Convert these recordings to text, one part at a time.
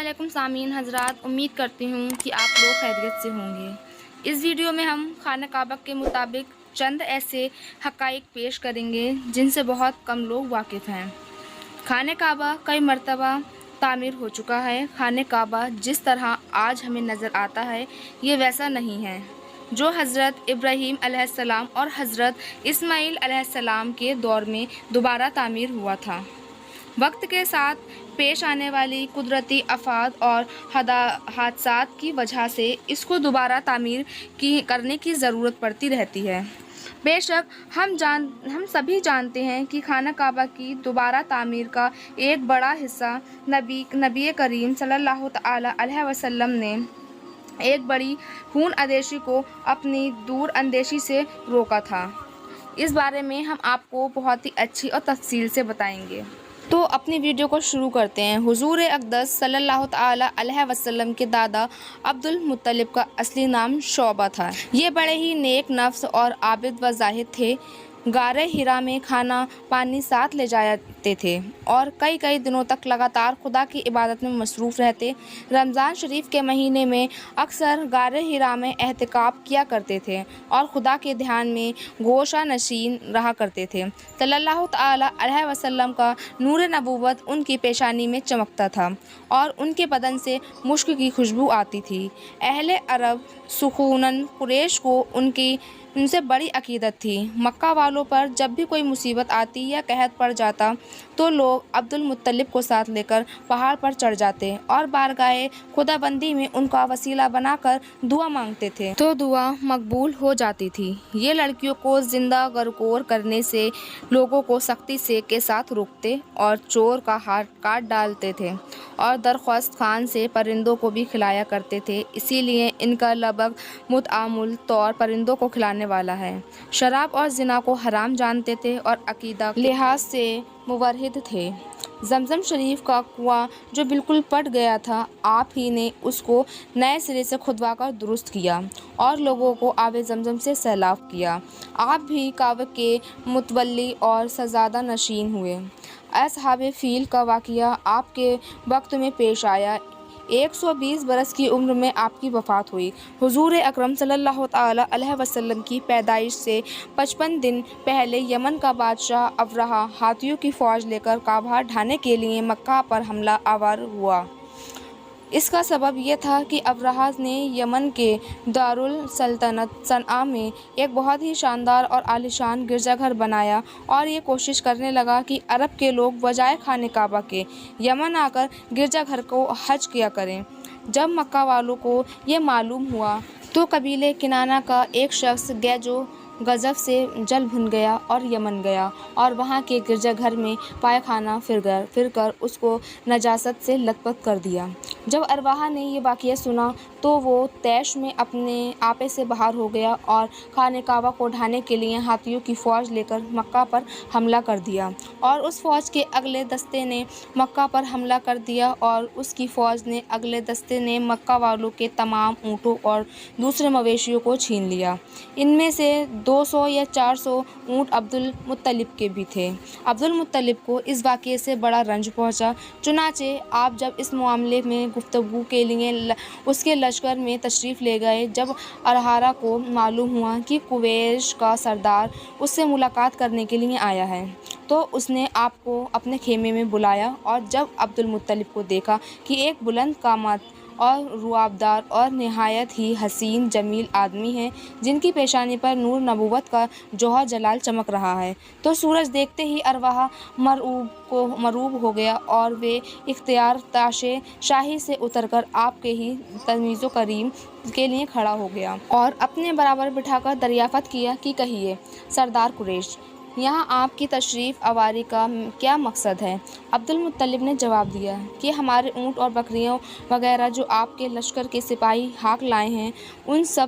علیکم سامعین حضرات، امید کرتی ہوں کہ آپ لوگ خیریت سے ہوں گے۔ اس ویڈیو میں ہم خانہ کعبہ کے مطابق چند ایسے حقائق پیش کریں گے جن سے بہت کم لوگ واقف ہیں۔ خانہ کعبہ کئی مرتبہ تعمیر ہو چکا ہے۔ خانہ کعبہ جس طرح آج ہمیں نظر آتا ہے یہ ویسا نہیں ہے جو حضرت ابراہیم علیہ السلام اور حضرت اسماعیل علیہ السلام کے دور میں دوبارہ تعمیر ہوا تھا۔ وقت کے ساتھ پیش آنے والی قدرتی آفات اور حادثات کی وجہ سے اس کو دوبارہ تعمیر کرنے کی ضرورت پڑتی رہتی ہے۔ بے شک ہم سبھی جانتے ہیں کہ خانہ کعبہ کی دوبارہ تعمیر کا ایک بڑا حصہ نبی کریم صلی اللہ تعالی علیہ وسلم نے ایک بڑی خون اندیشی کو اپنی دور اندیشی سے روکا تھا۔ اس بارے میں ہم آپ کو بہت ہی اچھی اور تفصیل سے بتائیں گے۔ تو اپنی ویڈیو کو شروع کرتے ہیں۔ حضور اقدس صلی اللہ تعالی علیہ وسلم کے دادا عبد المطلب کا اصلی نام شعبہ تھا۔ یہ بڑے ہی نیک نفس اور عابد و زاہد تھے۔ غار حرا میں کھانا پانی ساتھ لے جاتے تھے اور کئی دنوں تک لگاتار خدا کی عبادت میں مصروف رہتے۔ رمضان شریف کے مہینے میں اکثر غار حرا میں اعتکاف کیا کرتے تھے اور خدا کے دھیان میں گوشہ نشین رہا کرتے تھے۔ صلی اللہ تعالی علیہ وسلم کا نور نبوت ان کی پیشانی میں چمکتا تھا اور ان کے بدن سے مشک کی خوشبو آتی تھی۔ اہل عرب خصوصاً قریش کو ان سے بڑی عقیدت تھی۔ مکہ والوں پر جب بھی کوئی مصیبت آتی یا قحط پڑ جاتا تو لوگ عبد المطلب کو ساتھ لے کر پہاڑ پر چڑھ جاتے اور بارگاہ خدا بندی میں ان کا وسیلہ بنا کر دعا مانگتے تھے تو دعا مقبول ہو جاتی تھی۔ یہ لڑکیوں کو زندہ غرقور کرنے سے لوگوں کو سختی سے کے ساتھ روکتے اور چور کا ہاتھ کاٹ ڈالتے تھے اور درخواست خان سے پرندوں کو بھی کھلایا کرتے تھے، اسی لیے ان کا لقب متعامل طور پرندوں کو کھلانے والا ہے۔ شراب اور زنا کو حرام جانتے تھے اور عقیدہ لحاظ سے موحد تھے۔ زمزم شریف کا کنواں جو بالکل پٹ گیا تھا، آپ ہی نے اس کو نئے سرے سے کھدوا کر درست کیا اور لوگوں کو آب زمزم سے سیراب کیا۔ آپ بھی کعبہ کے متولی اور سجادہ نشین ہوئے۔ اصحاب فیل کا واقعہ آپ کے وقت میں پیش آیا۔ 120 برس کی عمر میں آپ کی وفات ہوئی۔ حضور اکرم صلی اللہ تعالی علیہ وسلم کی پیدائش سے 55 دن پہلے یمن کا بادشاہ ابرہہ ہاتھیوں کی فوج لے کر کعبہ ڈھانے کے لیے مکہ پر حملہ آور ہوا۔ اس کا سبب یہ تھا کہ ابرہہ نے یمن کے دارالسلطنت صنعا میں ایک بہت ہی شاندار اور عالیشان گرجا گھر بنایا اور یہ کوشش کرنے لگا کہ عرب کے لوگ بجائے خانہ کعبہ کے یمن آ کر گرجا گھر کو حج کیا کریں۔ جب مکہ والوں کو یہ معلوم ہوا تو قبیلہ کنانہ کا ایک شخص گیجو غضب سے جل بھن گیا اور یمن گیا اور وہاں کے گرجا گھر میں پائخانہ پھر کر اس کو نجاست سے لت پت کر دیا۔ جب ابرہہ نے یہ واقعہ سنا تو وہ طیش میں اپنے آپے سے باہر ہو گیا اور خانہ کعبہ کو ڈھانے کے لیے ہاتھیوں کی فوج لے کر مکہ پر حملہ کر دیا اور اس فوج کے اگلے دستے نے مکہ پر حملہ کر دیا اور اس کی فوج نے اگلے دستے نے مکہ والوں کے تمام اونٹوں اور دوسرے مویشیوں کو چھین لیا۔ ان میں سے 200 یا 400 اونٹ عبد المطلب کے بھی تھے۔ عبد المطلب کو اس واقعے سے بڑا رنج پہنچا، چنانچہ آپ جب اس معاملے میں گفتگو کے لیے اس کے لشکر میں تشریف لے گئے، جب ابرہہ کو معلوم ہوا کہ قریش کا سردار اس سے ملاقات کرنے کے لیے آیا ہے تو اس نے آپ کو اپنے خیمے میں بلایا اور جب عبد المطلب کو دیکھا کہ ایک بلند قامت اور روابدار اور نہایت ہی حسین جمیل آدمی ہے جن کی پیشانی پر نور نبوت کا جوہر جلال چمک رہا ہے، تو سورج دیکھتے ہی ابرہہ مرعوب ہو گیا اور وہ اختیار تاش شاہی سے اتر کر آپ کے ہی تمیز و کریم کے لیے کھڑا ہو گیا اور اپنے برابر بٹھا کر دریافت کیا کہ کہیے سردار قریش، یہاں آپ کی تشریف آوری کا کیا مقصد ہے؟ عبد المطلب نے جواب دیا کہ ہمارے اونٹ اور بکریاں وغیرہ جو آپ کے لشکر کے سپاہی ہاک لائے ہیں، ان سب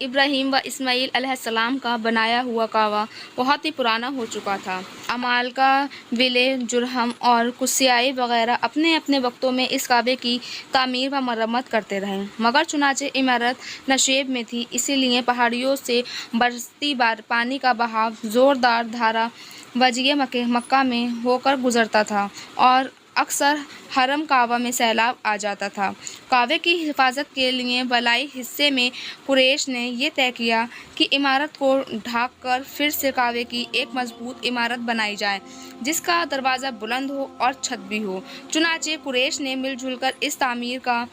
ابراہیم و اسماعیل علیہ السلام کا بنایا ہوا کعبہ بہت ہی پرانا ہو چکا تھا۔ عمالقہ، ولے، جرہم اور قصیع وغیرہ اپنے اپنے وقتوں میں اس کعبے کی تعمیر و مرمت کرتے رہے، مگر چنانچہ عمارت نشیب میں تھی، اسی لیے پہاڑیوں سے برستی پانی کا بہاؤ زوردار دھارا وجہ مکہ میں ہو کر گزرتا تھا اور اکثر حرم کعبہ میں سیلاب آ جاتا تھا۔ کعبے کی حفاظت کے لیے بالائی حصے میں قریش نے یہ طے کیا کہ عمارت کو ڈھانک کر پھر سے کعبے کی ایک مضبوط عمارت بنائی جائے جس کا دروازہ بلند ہو اور چھت بھی ہو۔ چنانچہ قریش نے مل جل کر اس تعمیر کا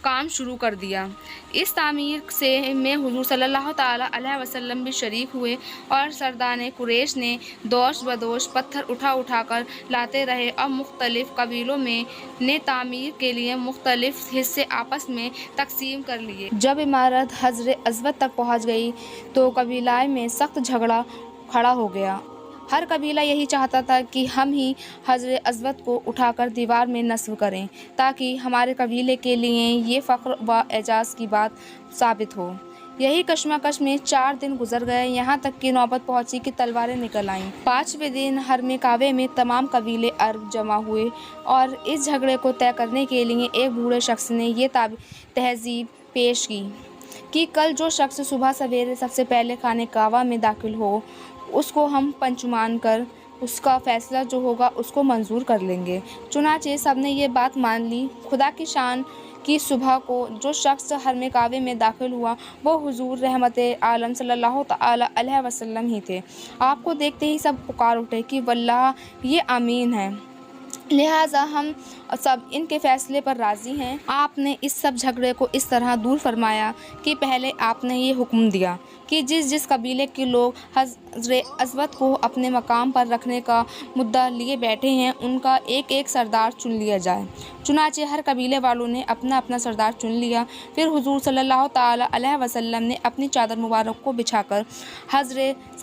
کام شروع کر دیا۔ اس تعمیر میں حضور صلی اللہ تعالیٰ علیہ وسلم بھی شریک ہوئے اور سردار قریش نے دوش بدوش پتھر اٹھا اٹھا کر لاتے رہے اور مختلف قبیلوں نے تعمیر کے لیے مختلف حصے آپس میں تقسیم کر لیے۔ جب عمارت حجر اسود تک پہنچ گئی تو قبیلہ میں سخت جھگڑا کھڑا ہو گیا۔ ہر قبیلہ یہی چاہتا تھا کہ ہم ہی حجر اسود کو اٹھا کر دیوار میں نصب کریں تاکہ ہمارے قبیلے کے لیے یہ فخر و اعزاز کی بات ثابت ہو۔ یہی کشمکش میں 4 دن گزر گئے، یہاں تک کہ نوبت پہنچی کہ تلواریں نکل آئیں۔ 5ویں دن حرم کعبہ میں تمام قبیلے عرب جمع ہوئے اور اس جھگڑے کو طے کرنے کے لیے ایک بوڑھے شخص نے یہ تجویز پیش کی کہ کل جو شخص صبح سویرے سب سے پہلے خانہ کعبہ میں داخل ہو اس کو ہم پنچ مان کر اس کا فیصلہ جو ہوگا اس کو منظور کر لیں گے۔ چنانچہ سب نے یہ بات مان لی۔ خدا کی شان کی صبح کو جو شخص حرم کعبہ میں داخل ہوا وہ حضور رحمت عالم صلی اللہ تعالیٰ علیہ وسلم ہی تھے۔ آپ کو دیکھتے ہی سب پکار اٹھے کہ واللہ یہ امین ہے، لہٰذا ہم سب ان کے فیصلے پر راضی ہیں۔ آپ نے اس سب جھگڑے کو اس طرح دور فرمایا کہ پہلے آپ نے یہ حکم دیا کہ جس قبیلے کے لوگ حجر اسود کو اپنے مقام پر رکھنے کا مدعا لیے بیٹھے ہیں ان کا ایک ایک سردار چن لیا جائے۔ چنانچہ ہر قبیلے والوں نے اپنا اپنا سردار چن لیا۔ پھر حضور صلی اللہ تعالیٰ علیہ وسلم نے اپنی چادر مبارک کو بچھا کر حجر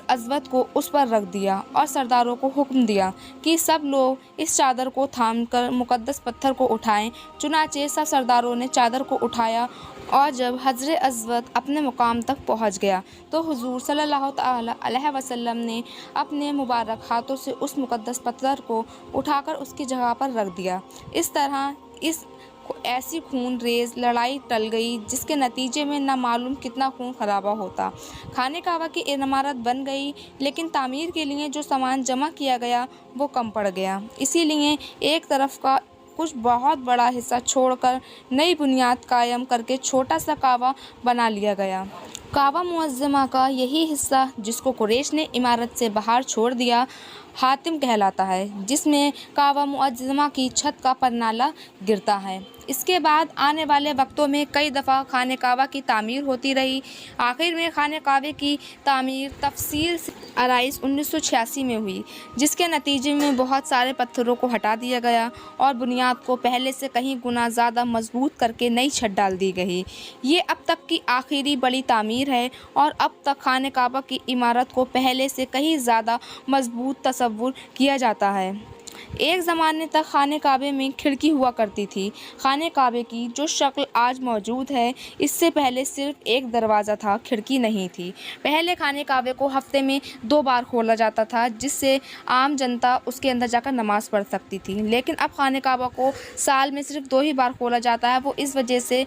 اسود کو اس پر رکھ دیا اور سرداروں کو حکم دیا کہ سب لوگ اس چادر کو تھام کر مقدس پتھر کو اٹھائیں۔ چنانچہ سب سرداروں نے چادر کو اٹھایا اور جب حجر اسود اپنے مقام تک پہنچ گیا تو حضور صلی اللہ تعالیٰ علیہ وسلم نے اپنے مبارک ہاتھوں سے اس مقدس پتھر کو اٹھا کر اس کی جگہ پر رکھ دیا۔ اس طرح ایسی خون ریز لڑائی ٹل گئی جس کے نتیجے میں نہ معلوم کتنا خون خرابہ ہوتا۔ خانہ کعبہ کی عمارت بن گئی لیکن تعمیر کے لیے جو سامان جمع کیا گیا وہ کم پڑ گیا، اسی لیے ایک طرف کا کچھ بہت بڑا حصہ چھوڑ کر نئی بنیاد قائم کر کے چھوٹا سا کعبہ بنا لیا گیا۔ کعبہ معظمہ کا یہی حصہ جس کو قریش نے عمارت سے باہر چھوڑ دیا حاطم کہلاتا ہے، جس میں کعبہ معظمہ کی چھت کا پرنالہ گرتا ہے۔ اس کے بعد آنے والے وقتوں میں کئی دفعہ خانہ کعبہ کی تعمیر ہوتی رہی۔ آخر میں خانہ کعبہ کی تعمیر تفصیل سے 1986 میں ہوئی، جس کے نتیجے میں بہت سارے پتھروں کو ہٹا دیا گیا اور بنیاد کو پہلے سے کہیں گنا زیادہ مضبوط کر کے نئی چھت ڈال دی گئی۔ یہ اب تک کی آخری بڑی تعمیر ہے اور اب تک خانہ کعبہ کی عمارت کو پہلے سے کہیں زیادہ مضبوط تصور کیا جاتا ہے۔ ایک زمانے تک خانہ کعبہ میں کھڑکی ہوا کرتی تھی۔ خانہ کعبہ کی جو شکل آج موجود ہے اس سے پہلے صرف ایک دروازہ تھا، کھڑکی نہیں تھی۔ پہلے خانہ کعبہ کو ہفتے میں 2 بار کھولا جاتا تھا جس سے عام جنتا اس کے اندر جا کر نماز پڑھ سکتی تھی، لیکن اب خانہ کعبہ کو سال میں صرف 2 ہی بار کھولا جاتا ہے، وہ اس وجہ سے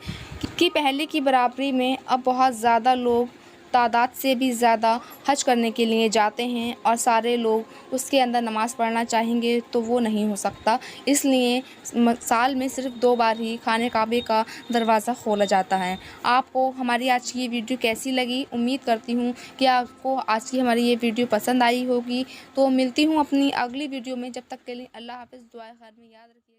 کہ پہلے کی برابری میں اب بہت زیادہ لوگ تعداد سے بھی زیادہ حج کرنے کے لیے جاتے ہیں اور سارے لوگ اس کے اندر نماز پڑھنا چاہیں گے تو وہ نہیں ہو سکتا، اس لیے سال میں صرف 2 بار ہی خانہ کعبہ کا دروازہ کھولا جاتا ہے۔ آپ کو ہماری آج کی یہ ویڈیو کیسی لگی؟ امید کرتی ہوں کہ آپ کو آج کی ہماری یہ ویڈیو پسند آئی ہوگی۔ تو ملتی ہوں اپنی اگلی ویڈیو میں، جب تک کے لیے اللہ حافظ، دعائے خیر میں یاد رکھیے۔